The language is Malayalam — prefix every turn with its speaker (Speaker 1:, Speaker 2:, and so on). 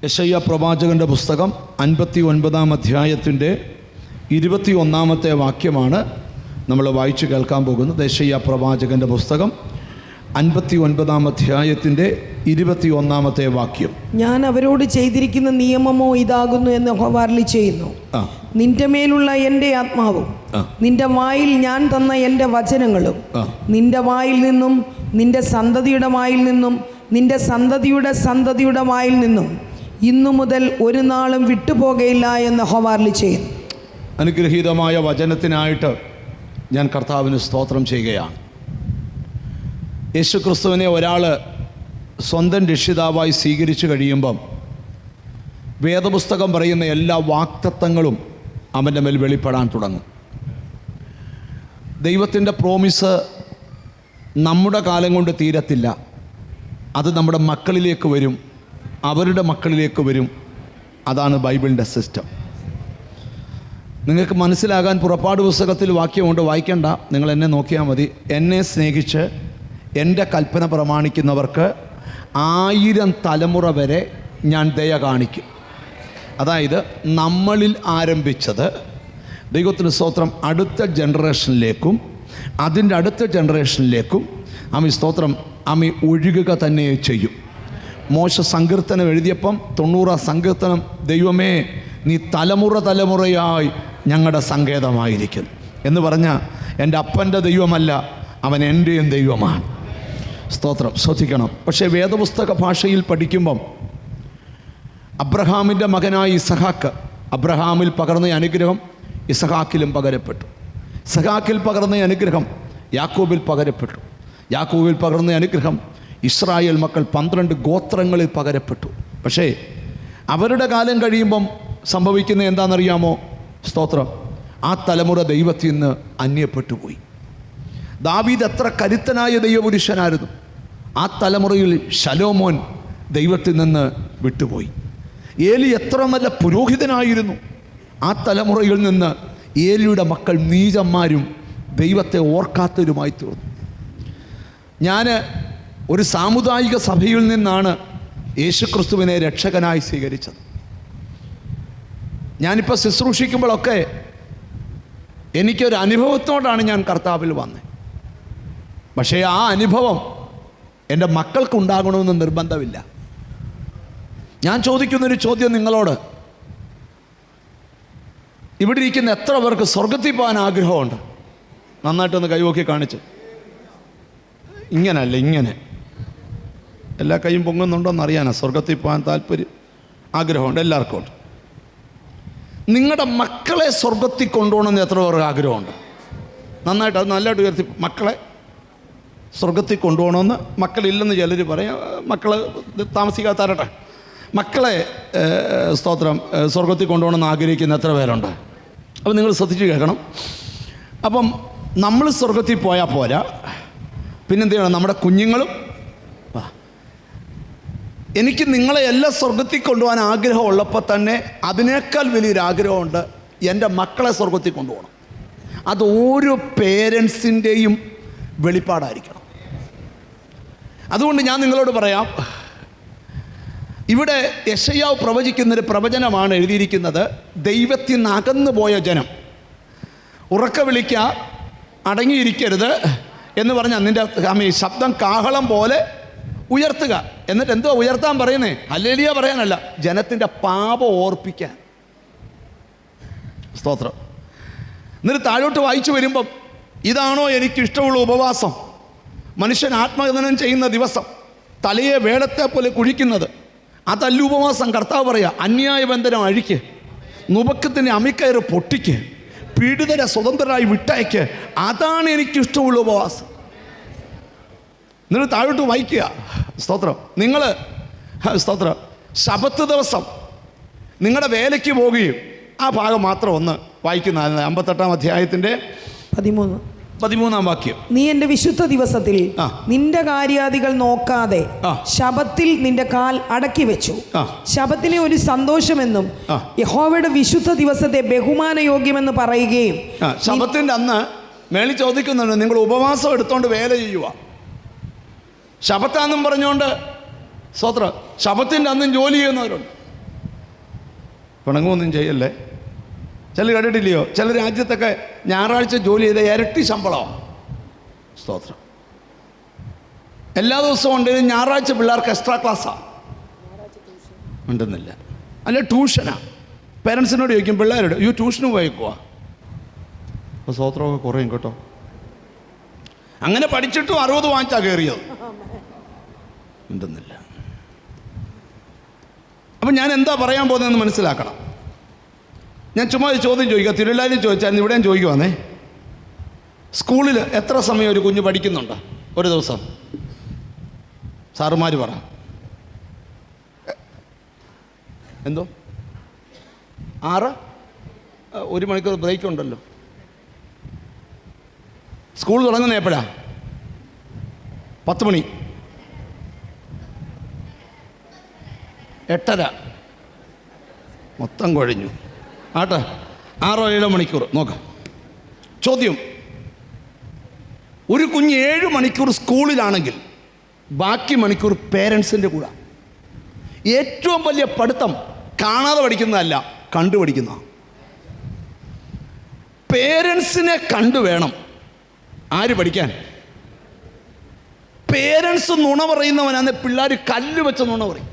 Speaker 1: യെശയ്യാ പ്രവാചകൻ്റെ പുസ്തകം 59-ാം അധ്യായത്തിൻ്റെ 21-ാമത്തെ വാക്യമാണ് നമ്മൾ വായിച്ചു കേൾക്കാൻ പോകുന്നത്. യെശയ്യാ പ്രവാചകൻ്റെ പുസ്തകം 59-ാം അധ്യായത്തിൻ്റെ 21-ാമത്തെ വാക്യം.
Speaker 2: ഞാൻ അവരോട് ചെയ്തിരിക്കുന്ന നിയമമോ ഇതാകുന്നു എന്ന് യഹോവ അരുളിച്ചെയ്യുന്നു. നിന്റെ മേലുള്ള എൻ്റെ ആത്മാവും നിന്റെ വായിൽ ഞാൻ തന്ന എൻ്റെ വചനങ്ങളും നിന്റെ വായിൽ നിന്നും നിന്റെ സന്തതിയുടെ വായിൽ നിന്നും നിന്റെ സന്തതിയുടെ സന്തതിയുടെ വായിൽ നിന്നും ഇന്നു മുതൽ ഒരു നാളും വിട്ടുപോകയില്ല എന്ന് യഹോവ അരുളിച്ചെയ്യുന്നു.
Speaker 1: അനുഗ്രഹീതമായ വചനത്തിനായിട്ട് ഞാൻ കർത്താവിന് സ്തോത്രം ചെയ്യുകയാണ്. യേശുക്രിസ്തുവിനെ ഒരാൾ സ്വന്തം രക്ഷിതാവായി സ്വീകരിച്ചു കഴിയുമ്പം വേദപുസ്തകം പറയുന്ന എല്ലാ വാക്തത്വങ്ങളും അവൻ്റെ മേൽ വെളിപ്പെടാൻ തുടങ്ങും. ദൈവത്തിൻ്റെ പ്രോമിസ് നമ്മുടെ കാലം കൊണ്ട് തീരത്തില്ല. അത് നമ്മുടെ മക്കളിലേക്ക് വരും, അവരുടെ മക്കളിലേക്ക് വരും. അതാണ് ബൈബിളിൻ്റെ സിസ്റ്റം. നിങ്ങൾക്ക് മനസ്സിലാകാൻ പുറപ്പാട് പുസ്തകത്തിൽ വാക്യമുണ്ട്, വായിക്കണ്ട, നിങ്ങൾ എന്നെ നോക്കിയാൽ മതി. എന്നെ സ്നേഹിച്ച് എൻ്റെ കൽപ്പന പ്രമാണിക്കുന്നവർക്ക് 1000 തലമുറ വരെ ഞാൻ ദയ കാണിക്കും. അതായത് നമ്മളിൽ ആരംഭിച്ചത് ദൈവത്തിന് സ്തോത്രം അടുത്ത ജനറേഷനിലേക്കും അതിൻ്റെ അടുത്ത ജനറേഷനിലേക്കും ആമി സ്തോത്രം ആമി ഒഴുകുക തന്നെ ചെയ്യും. മോശ സങ്കീർത്തനം എഴുതിയപ്പം 90 സങ്കീർത്തനം, ദൈവമേ നീ തലമുറ തലമുറയായി ഞങ്ങളുടെ സങ്കേതമായിരിക്കുന്നു എന്ന് പറഞ്ഞാൽ എൻ്റെ അപ്പൻ്റെ ദൈവമല്ല, അവൻ എൻ്റെയും ദൈവമാണ്. സ്തോത്രം, ശ്രദ്ധിക്കണം. പക്ഷേ വേദപുസ്തക ഭാഷയിൽ പഠിക്കുമ്പം അബ്രഹാമിൻ്റെ മകനായ ഇസഹാക്ക്, അബ്രഹാമിൽ പകർന്ന അനുഗ്രഹം ഇസഹാക്കിലും പകരപ്പെട്ടു. ഇസഹാക്കിൽ പകർന്ന അനുഗ്രഹം യാക്കോബിൽ പകരപ്പെട്ടു. യാക്കോബിൽ പകർന്ന അനുഗ്രഹം ഇസ്രായേൽ മക്കൾ 12 ഗോത്രങ്ങളിൽ പകരപ്പെട്ടു. പക്ഷേ അവരുടെ കാലം കഴിയുമ്പം സംഭവിക്കുന്നത് എന്താണെന്നറിയാമോ? സ്തോത്രം, ആ തലമുറ ദൈവത്തിൽ നിന്ന് അന്യപ്പെട്ടു പോയി. ദാവീദ് എത്ര കരുത്തനായ ദൈവപുരുഷനായിരുന്നു, ആ തലമുറയിൽ ശലോമോൻ ദൈവത്തിൽ നിന്ന് വിട്ടുപോയി. ഏലി എത്ര നല്ല പുരോഹിതനായിരുന്നു, ആ തലമുറയിൽ നിന്ന് ഏലിയുടെ മക്കൾ നീചന്മാരും ദൈവത്തെ ഓർക്കാത്തവരുമായി തീർന്നു. ഞാൻ ഒരു സാമുദായിക സഭയിൽ നിന്നാണ് യേശുക്രിസ്തുവിനെ രക്ഷകനായി സ്വീകരിച്ചത്. ഞാനിപ്പോൾ ശുശ്രൂഷിക്കുമ്പോഴൊക്കെ എനിക്കൊരു അനുഭവത്തോടാണ് ഞാൻ കർത്താവിൽ വന്നത്. പക്ഷേ ആ അനുഭവം എൻ്റെ മക്കൾക്കുണ്ടാകണമെന്ന് നിർബന്ധമില്ല. ഞാൻ ചോദിക്കുന്നൊരു ചോദ്യം നിങ്ങളോട്, ഇവിടെ ഇരിക്കുന്ന എത്ര പേർക്ക് സ്വർഗത്തിൽ പോകാൻ ആഗ്രഹമുണ്ട്? നന്നായിട്ടൊന്ന് കൈവോക്കി കാണിച്ച്. ഇങ്ങനല്ല, ഇങ്ങനെ എല്ലാ കൈയും പൊങ്ങുന്നുണ്ടോയെന്ന് അറിയാനാ. സ്വർഗത്തിൽ പോകാൻ താല്പര്യം, ആഗ്രഹമുണ്ട്, എല്ലാവർക്കും ഉണ്ട്. നിങ്ങളുടെ മക്കളെ സ്വർഗത്തിൽ കൊണ്ടുപോകണമെന്ന് എത്ര പേർക്ക് ആഗ്രഹമുണ്ട്? നന്നായിട്ട് അത് നല്ലതായിട്ട് ഉയർത്തി. മക്കളെ സ്വർഗത്തിൽ കൊണ്ടുപോകണമെന്ന് മക്കളില്ലെന്ന് ചിലർ പറയാം. മക്കൾ താമസിക്കാത്തരട്ടെ. മക്കളെ സ്തോത്രം സ്വർഗത്തിൽ കൊണ്ടുപോകണമെന്ന് ആഗ്രഹിക്കുന്ന എത്ര പേരുണ്ട്? അപ്പോൾ നിങ്ങൾ ശ്രദ്ധിച്ച് കേൾക്കണം. അപ്പം നമ്മൾ സ്വർഗത്തിൽ പോയാൽ പോരാ, പിന്നെന്ത് ചെയ്യണം? നമ്മുടെ കുഞ്ഞുങ്ങളും. എനിക്ക് നിങ്ങളെ എല്ലാം സ്വർഗത്തിൽ കൊണ്ടുപോകാൻ ആഗ്രഹമുള്ളപ്പോൾ തന്നെ അതിനേക്കാൾ വലിയൊരു ആഗ്രഹമുണ്ട്, എൻ്റെ മക്കളെ സ്വർഗത്തിൽ കൊണ്ടുപോകണം. അത് ഓരോ പേരൻസിൻ്റെയും വെളിപ്പാടായിരിക്കണം. അതുകൊണ്ട് ഞാൻ നിങ്ങളോട് പറയാം, ഇവിടെ യെശയ്യാവ് പ്രവചിക്കുന്നൊരു പ്രവചനമാണ് എഴുതിയിരിക്കുന്നത്. ദൈവത്തിൽ നിന്ന് അകന്നു പോയ ജനം ഉറക്കെ വിളിക്കുക, അടങ്ങിയിരിക്കരുത് എന്ന് പറഞ്ഞാൽ നിൻ്റെ ശബ്ദം കാഹളം പോലെ ഉയർത്തുക. എന്നിട്ട് എന്തോ ഉയർത്താൻ പറയുന്നേ? ഹല്ലേലൂയ പറയാനല്ല, ജനത്തിൻ്റെ പാപം ഓർപ്പിക്കാൻ. സ്തോത്രം. എന്നിട്ട് താഴോട്ട് വായിച്ചു വരുമ്പം, ഇതാണോ എനിക്കിഷ്ടമുള്ള ഉപവാസം? മനുഷ്യൻ ആത്മകഥനം ചെയ്യുന്ന ദിവസം, തലയെ വേടത്തെ പോലെ കുഴിക്കുന്നത്, അതല്ല ഉപവാസം. കർത്താവ് പറയുക, അന്യായബന്ധനം അഴിക്ക്, നുപക്കത്തിൻ്റെ അമിക്കയറ് പൊട്ടിക്ക്, പീഡിതരെ സ്വതന്ത്രരായി വിട്ടയക്ക്, അതാണ് എനിക്കിഷ്ടമുള്ള ഉപവാസം. എന്നിട്ട് താഴോട്ട് വായിക്കുക. സ്തോത്രം. നിങ്ങൾ സ്തോത്രം ശബത്ത് ദിവസം നിങ്ങളുടെ വേലയ്ക്ക് പോവുകയും, ആ ഭാഗം മാത്രം ഒന്ന് വായിക്കുന്ന 58-ാം അധ്യായത്തിൻ്റെ 13-ാം വാക്യം.
Speaker 2: നീ എൻ്റെ വിശുദ്ധ ദിവസത്തിൽ നിന്റെ കാര്യാദികൾ നോക്കാതെ ശബത്തിൽ നിന്റെ കാൽ അടക്കി വെച്ചു. ശബത്തിനെ ഒരു സന്തോഷമെന്നും യഹോവയുടെ വിശുദ്ധ ദിവസത്തെ ബഹുമാനയോഗ്യമെന്ന് പറയുകയും.
Speaker 1: ശബത്തിൻ്റെ അന്ന് മേളി ചോദിക്കുന്നുണ്ട്, നിങ്ങൾ ഉപവാസം എടുത്തോണ്ട് വേല ചെയ്യുക. ശബത്താന്നും പറഞ്ഞുകൊണ്ട് സ്തോത്രം ശബത്തിൻ്റെ അന്നും ജോലി ചെയ്യുന്നവരുണ്ട്. പിണങ്ങുമൊന്നും ചെയ്യല്ലേ. ചില കേട്ടിട്ടില്ലയോ, ചില രാജ്യത്തൊക്കെ ഞായറാഴ്ച ജോലി ചെയ്ത ഇരട്ടി ശമ്പളമാണ്. സ്തോത്രം. എല്ലാ ദിവസവും ഉണ്ടെങ്കിലും ഞായറാഴ്ച പിള്ളേർക്ക് എക്സ്ട്രാ ക്ലാസ്സാണ് ഉണ്ടെന്നില്ല. അല്ല ട്യൂഷനാണ്. പേരൻസിനോട് ചോദിക്കും, പിള്ളേരോട് ട്യൂഷന് പോയേക്കുവാ. അപ്പോൾ സ്തോത്രമൊക്കെ കുറയും കേട്ടോ. അങ്ങനെ പഠിച്ചിട്ടും 60 വാങ്ങിച്ചാണ് കയറിയത് ഉണ്ടെന്നില്ല. അപ്പം ഞാൻ എന്താ പറയാൻ പോകുന്നതെന്ന് മനസ്സിലാക്കണം. ഞാൻ ചുമ്മാ ഒരു ചോദ്യം ചോദിക്കുക. തിരുവല്ലായിൽ ചോദിച്ചാൽ ഇവിടെയും ചോദിക്കുവാന്നേ. സ്കൂളിൽ എത്ര സമയം ഒരു കുഞ്ഞ് പഠിക്കുന്നുണ്ട് ഒരു ദിവസം? സാറുമാർ പറ. എന്തോ 6 1 മണിക്കൂർ ബ്രേക്ക് ഉണ്ടല്ലോ. സ്കൂൾ തുടങ്ങുന്ന എപ്പോഴാ? 10 മണി. 8:30 മൊത്തം കഴിഞ്ഞു ആട്ടെ. 6-7 മണിക്കൂർ നോക്കാം. ചോദ്യം, ഒരു കുഞ്ഞ് 7 മണിക്കൂർ സ്കൂളിലാണെങ്കിൽ ബാക്കി മണിക്കൂർ പേരൻസിൻ്റെ കൂടെ. ഏറ്റവും വലിയ പഠിത്തം കാണാതെ പഠിക്കുന്നതല്ല, കണ്ടു പഠിക്കുന്ന. പേരൻസിനെ കണ്ടു വേണം ആര് പഠിക്കാൻ? പേരൻസ് നുണ പറയുന്നവനാണ്. പിള്ളേർ കല്ല് വെച്ച നുണ പറയും.